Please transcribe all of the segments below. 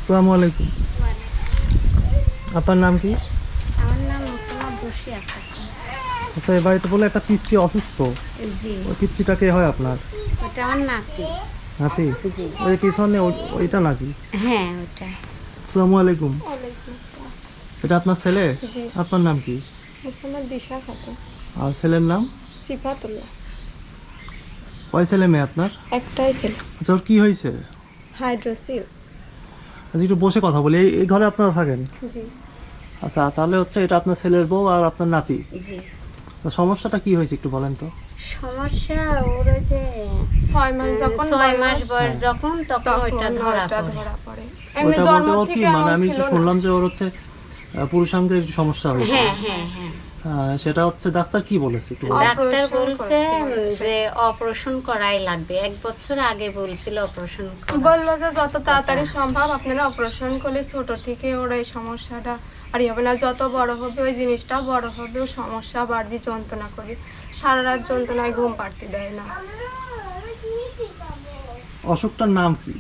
আসসালামু আলাইকুম। আপনার নাম কি? আমার নাম মুসাম্মদ বশির খাতুন। আচ্ছা, এ বাড়িতে বলে একটা পিচ্চি অসুস্থ। জি, ওই পিচ্চিটা কে হয় আপনার? ওটা আমার নাতি। নাতি? জি, ওই পিছনে ওইটা নাকি? হ্যাঁ ওটা। আসসালামু আলাইকুম। ওয়ালাইকুম আসসালাম। এটা আপনার ছেলে? জি, আপনার নাম কি? মুসাম্মদ দিশা খাতুন। আর ছেলের নাম? সিফাতুল্লাহ। কয় ছেলে মেয়ে আপনার? একটাই ছিল, আচ্ছা, ওর কি হয়েছে? হাইড্রোসিল। আচ্ছা, একটু বসে কথা বলি। এই ঘরে আপনারা থাকেন? জি, আচ্ছা, তাহলে হচ্ছে এটা আপনার ছেলের বউ আর আপনার নাতি। জি, তো সমস্যাটা কি হয়েছে একটু বলেন তো। সমস্যা ওর ওই যে 6 মাস যখন 6 মাস বয়স যখন তখন তখন ওইটা ধরা ওইটা পড়ে। ধরা পড়ে। এমনি ওইটা জন্ম বলতে ওর কি থেকে মানে এমন আমি ছিল একটু না। শুনলাম যে ওর হচ্ছে পুরুষাঙ্গের একটু সমস্যা হয়েছে। হ্যাঁ হ্যাঁ হ্যাঁ, সেটা হচ্ছে ডাক্তার কি বলেছে একটু বলেন। ডাক্তার অপারেশন বলছে করতে বলেছে। যে অপারেশন করাই লাগবে। 1 বছর আগে বলছিল অপারেশন বললো যে যত তাড়াতাড়ি সম্ভব আপনারা অপারেশন করলে ছোট থেকে ওর এই সমস্যাটা আর হবে না, যত বড় হবে ওই জিনিসটা বড় হবে, ও সমস্যা বাড়বি, যন্ত্রণা করবি, সারা রাত যন্ত্রণায় ঘুম পাড়তে দেয় না। অসুখটার নাম কি?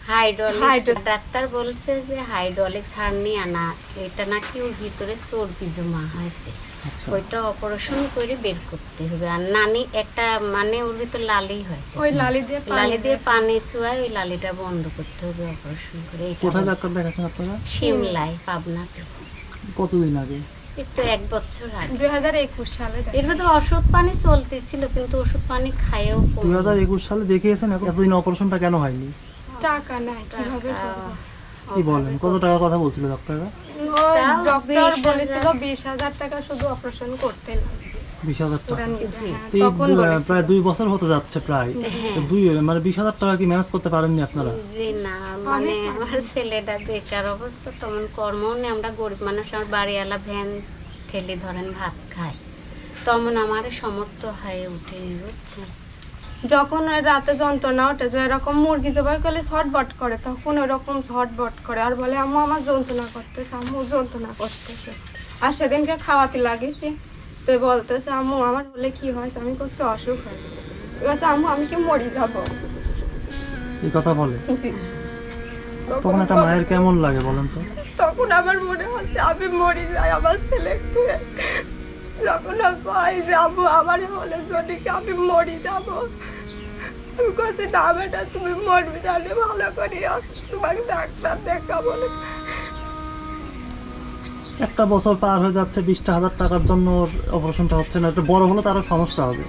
হাইড্রোলিক্স। ডাক্তার বলছে যে হাইড্রোলিক্স হার্নিয়া না, এটা নাকি ওর ভিতরে চর্বি জমা হয়েছে। আচ্ছা, ওইটা অপারেশন করে বের করতে হবে। আর নানি একটা মানে ওর ভিতর লালি হয়েছে, ওই লালি দিয়ে লালি দিয়ে পানি চুয়ায় ওই লালিটা বন্ধ করতে হবে অপারেশন করে। এটা কোথায় বলছে। ডাক্তার দেখাচ্ছেন আপনারা? সিমলায়, পাবনাতে। কতদিন আগে? এই তো 1 বছর আগে। 2021 সালে এর ভিতর ওষুধ পানি চলতেছিল, কিন্তু ওষুধ পানি খাইয়েও কমে না। 2021 সালে দেখিয়েছেন, এতদিন অপারেশনটা কেন হয়নি? টাকা নাই, কিভাবে করবো? কি বলেন, কত টাকার কথা বলছিল ডাক্তাররা? তাও ডক্টর 20,000 বলেছিল 20,000 টাকা শুধু অপারেশন করতে না। 20,000 টাকা। ওরা নিবে, জি। হ্যাঁ, তো এই তখন বলেছিল। প্রায় 2 বছর হতে যাচ্ছে প্রায়। তো মানে 20,000 টাকা কি ম্যানেজ করতে পারেননি আপনারা? জি না, মানে আমার ছেলেটা বেকার অবস্থা, তেমন কর্মও নেই, আমরা গরিব মানুষ, আমার বাড়িওয়ালা ভ্যান ঠেলে ধরেন ভাত খায়, তেমন আমার সমর্থ হয়ে উঠেনি, বুঝছেন। যখন ওই রাতে যন্ত্রণা ওঠে, যে এরকম মুরগি জবাই করলে ছটবট করে, তখন ওরকম ছটবট করে আর বলে আম্মু আমার যন্ত্রণা করতেছে, আম্মু যন্ত্রণা করতেছে। আর সেদিনকে খাওয়াতে লাগিয়েছি, তো বলতেছে আম্মু আমার হলে কি হয়েছে, আমি করছি অসুখ হয়েছে। বলছে আম্মু আমি কি মরি যাবো। এই কথা বলে? জি। তখন একটা মায়ের কেমন লাগে বলেন তো? তখন আমার মনে হচ্ছে আমি মরি যাই আমার ছেলেকে। যখন কয় যে আম্মু আমার হলে যদি আমি মরি যাব, আমি কাছে না বেটা তুমি মরবি জানে ভালো করে তোমাকে ডাক্তার দেখাবো না। একটা বছর পার হয়ে যাচ্ছে, 20,000 টাকার জন্য অপারেশনটা হচ্ছে না। একটু বড় হলে তারও সমস্যা হবে।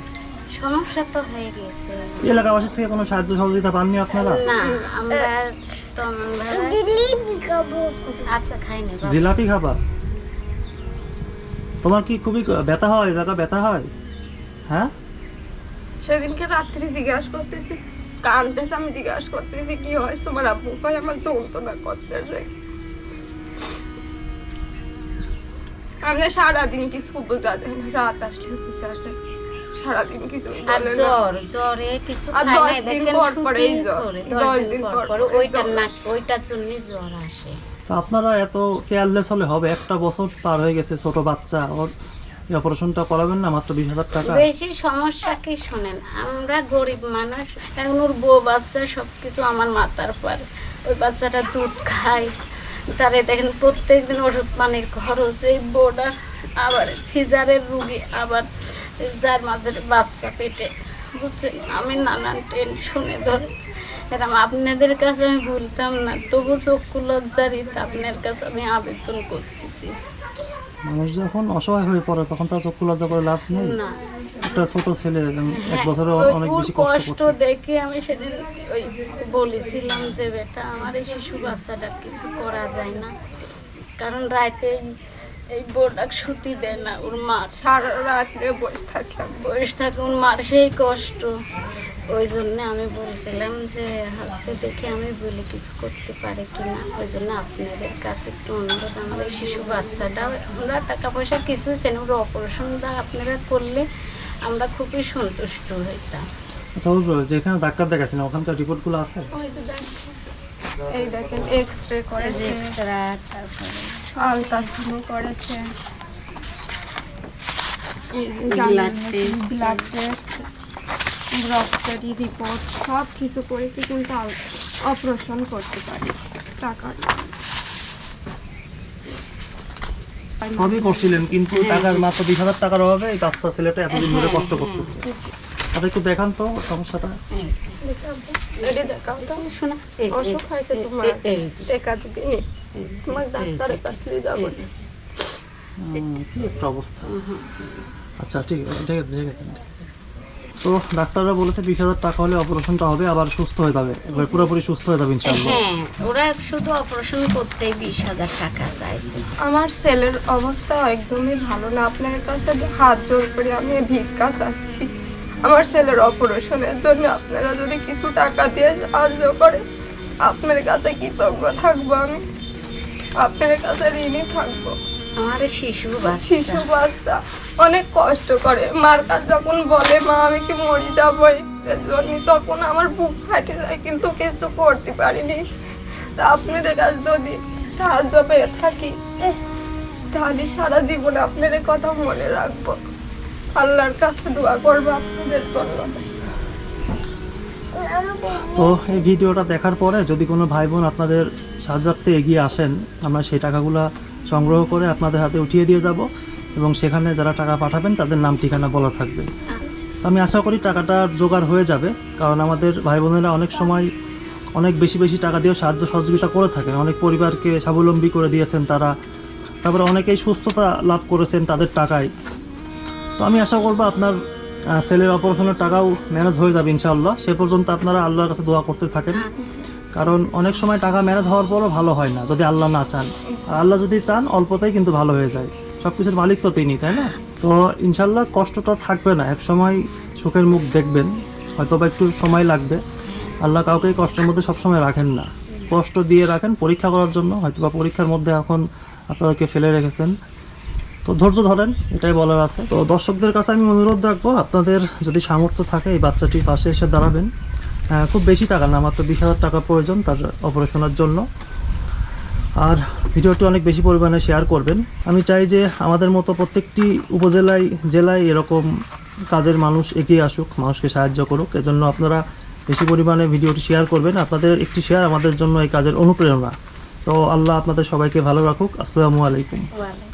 সমস্যা তো হয়ে গেছে। এলাকাবাসীর থেকে কোনো সাহায্য সহযোগিতা পাননি আপনারা? না, আমরা তেমন ভাবে আচ্ছা খাইনি বাবা। জিলাপি খাবা? তোমার কি খুবই ব্যথা হয়, জায়গা ব্যথা হয়? হ্যাঁ, সেদিনকে রাত্রি জিজ্ঞাসা করতেছি, কানতেছে, আমি জিজ্ঞাসা করতেছি কি হয় তোমার আব্বু, কয় আমার যন্ত্রণা করতেছে। আমি সারাদিন কিছু বোঝা যায় না, রাত আসলে বোঝা যায়, সারাদিন কিছু আর বলে না। জ্বরে কিছু আর খাই 10 না, দিন দেখেন পর পর এই শুকিয়ে জ্বর, পড়ে, 10 10 দিন দিন পর পর পর এই ওইটার জ্বর না, আসে। ওইটার জন্য জ্বর আসে। তো আপনারা এত কেয়ারলেস হলে হবে? একটা বছর পার হয়ে গেছে, ছোট বাচ্চা, ওর অপারেশনটা করাবেন না? মাত্র 20,000 টাকা। বেশি সমস্যা কি শোনেন, আমরা গরিব মানুষ, এখন ওর বউ বাচ্চা সবকিছু আমার মাথার পর। ওই বাচ্চাটা দুধ খায়, তারে দেখেন প্রত্যেকদিন ওষুধ পানির খরচ, এই বউটা আবার সিজারের রুগী, আবার 4 মাসের বাচ্চা পেটে, বুঝছেন। আমি নানান টেনশনে ধরে এরকম আপনাদের কাছে আমি বলতাম না, তবু চক্ষু লজ্জারিত আপনার কাছে আমি আবেদন করতেছি। মানুষ যখন অসহায় হয়ে পড়ে তখন তার চক্ষু লজ্জা করে লাভ নেই। না, একটা ছোট ছেলে 1 হ্যাঁ, বছরে ওই অনেক ওর বেশি কষ্ট কষ্ট করতেছে। দেখে আমি সেদিন ওই বলেছিলাম যে বেটা আমার এই শিশু বাচ্চাটার কিছু করা যায় না, কারণ রাতে এই বোর্ডা সুতি দেয় না, ওর মার সারা রাত নিয়ে বসে থাকলাম। বয়স থাকে, ওর মার সেই কষ্ট। ওই জন্য আমি বলছিলাম যে হচ্ছে দেখে আমি বলি কিছু করতে পারে কিনা। ওই জন্য আপনাদের কাছে একটু অনুরোধ, আমার এই শিশু বাচ্চাটা, আমরা টাকা পয়সা কিছু চেন, ওর অপারেশনটা আপনারা করলে আমরা খুবই সন্তুষ্ট হইতাম। আচ্ছা, ওর যেখানে ডাক্তার দেখাচ্ছেন ওখানকার রিপোর্টগুলো আছে? ওই যে দেখেন, এই দেখেন এক্সরে করেছে, এক্সরা, তারপরে আলট্রাসাউন্ড করেছে, ব্লাড টেস্ট, ব্লাড টেস্ট, রক্তের রিপোর্ট সব কিছু করেছি, কিন্তু অপারেশন করতে পারি টাকা নেই। সবই করছিলেন কিন্তু টাকার মাত্র 20,000 টাকার অভাবে এই বাচ্চা ছেলেটা এতদিন ধরে কষ্ট করতেছে। আপনি একটু দেখান তো সমস্যাটা। এটি দেখাও তো। শোনা এই যে অসুখ হয়েছে তোমার, টেকা দিবি নি, তোমার ডাক্তারের কাছে নিয়ে যাবো না। কি একটা অবস্থা। আচ্ছা ঠিক আছে, ঠিক আছে, ঠিক আছে। তো ডাক্তাররা বলেছে 20,000 টাকা হলে অপারেশনটা হবে, আবার সুস্থ হয়ে যাবে, এবার পুরোপুরি সুস্থ হয়ে যাবে ইনশাআল্লাহ। হ্যাঁ, ওরা শুধু অপারেশন করতেই 20,000 টাকা চাইছে। আমার ছেলের অবস্থা একদমই ভালো না, আপনার কাছে হাত জোর করে আমি ভিক্ষা চাচ্ছি। আমার ছেলের অপারেশনের জন্য আপনারা যদি কিছু টাকা দিয়ে সাহায্য করেন, আপনার কাছে কৃতজ্ঞ থাকবো, আমি আপনার কাছে ঋণী থাকবো। আমার শিশু শিশু বাচ্চা অনেক কষ্ট করে, মার কাছে যখন বলে মা আমি কি মরে যাবো এর জন্য, তখন আমার বুক ফাটে যায়, কিন্তু কিছু করতে পারিনি। তা আপনাদের কাছে যদি সাহায্য পেয়ে থাকি তাহলে সারা জীবনে আপনাদের কথা মনে রাখবো, আল্লাহর কাছে দোয়া করবো আপনাদের জন্য। তো এই ভিডিওটা দেখার পরে যদি কোনো ভাই বোন আপনাদের সাহায্যার্থে এগিয়ে আসেন, আমরা সেই টাকাগুলো সংগ্রহ করে আপনাদের হাতে উঠিয়ে দিয়ে যাব এবং সেখানে যারা টাকা পাঠাবেন তাদের নাম ঠিকানা বলা থাকবে। আচ্ছা, তো আমি আশা করি টাকাটা জোগাড় হয়ে যাবে, কারণ আমাদের ভাই বোনেরা অনেক সময় অনেক বেশি বেশি টাকা দিয়েও সাহায্য সহযোগিতা করে থাকেন, অনেক পরিবারকে স্বাবলম্বী করে দিয়েছেন তারা, তারপরে অনেকেই সুস্থতা লাভ করেছেন তাদের টাকায়। তো আমি আশা করবো আপনার ছেলের অপারেশনের টাকাও ম্যানেজ হয়ে যাবে ইনশাআল্লাহ। সে পর্যন্ত আপনারা আল্লাহর কাছে দোয়া করতে থাকেন, আচ্ছা। কারণ অনেক সময় টাকা ম্যানেজ হওয়ার পরও ভালো হয় না যদি আল্লাহ না চান, আর আল্লাহ যদি চান অল্পতেই কিন্তু ভালো হয়ে যায়। সব কিছুর মালিক তো তিনি, তাই না? তো ইনশাআল্লাহ কষ্টটা থাকবে না, এক সময় সুখের মুখ দেখবেন, হয়তো বা একটু সময় লাগবে। আল্লাহ কাউকে কষ্টের মধ্যে সবসময় রাখেন না, কষ্ট দিয়ে রাখেন পরীক্ষা করার জন্য, হয়তো বা পরীক্ষার মধ্যে এখন আপনাদেরকে ফেলে রেখেছেন। তো ধৈর্য ধরেন, এটাই বলার আছে। তো দর্শকদের কাছে আমি অনুরোধ রাখবো, আপনাদের যদি সামর্থ্য থাকে এই বাচ্চাটির পাশে এসে দাঁড়াবেন। খুব বেশি টাকা না, মাত্র 20,000 টাকা প্রয়োজন তার অপারেশনের জন্য। আর ভিডিওটি অনেক বেশি পরিমাণে শেয়ার করবেন। আমি চাই যে আমাদের মতো প্রত্যেকটি উপজেলায় জেলায় এরকম কাজের মানুষ এগিয়ে আসুক, মানুষকে সাহায্য করুক। এজন্য আপনারা বেশি পরিমাণে ভিডিওটি শেয়ার করবেন, আপনাদের একটি শেয়ার আমাদের জন্য এই কাজের অনুপ্রেরণা। তো আল্লাহ আপনাদের সবাইকে ভালো রাখুক। আসসালামু আলাইকুম। ওয়ালাইকুম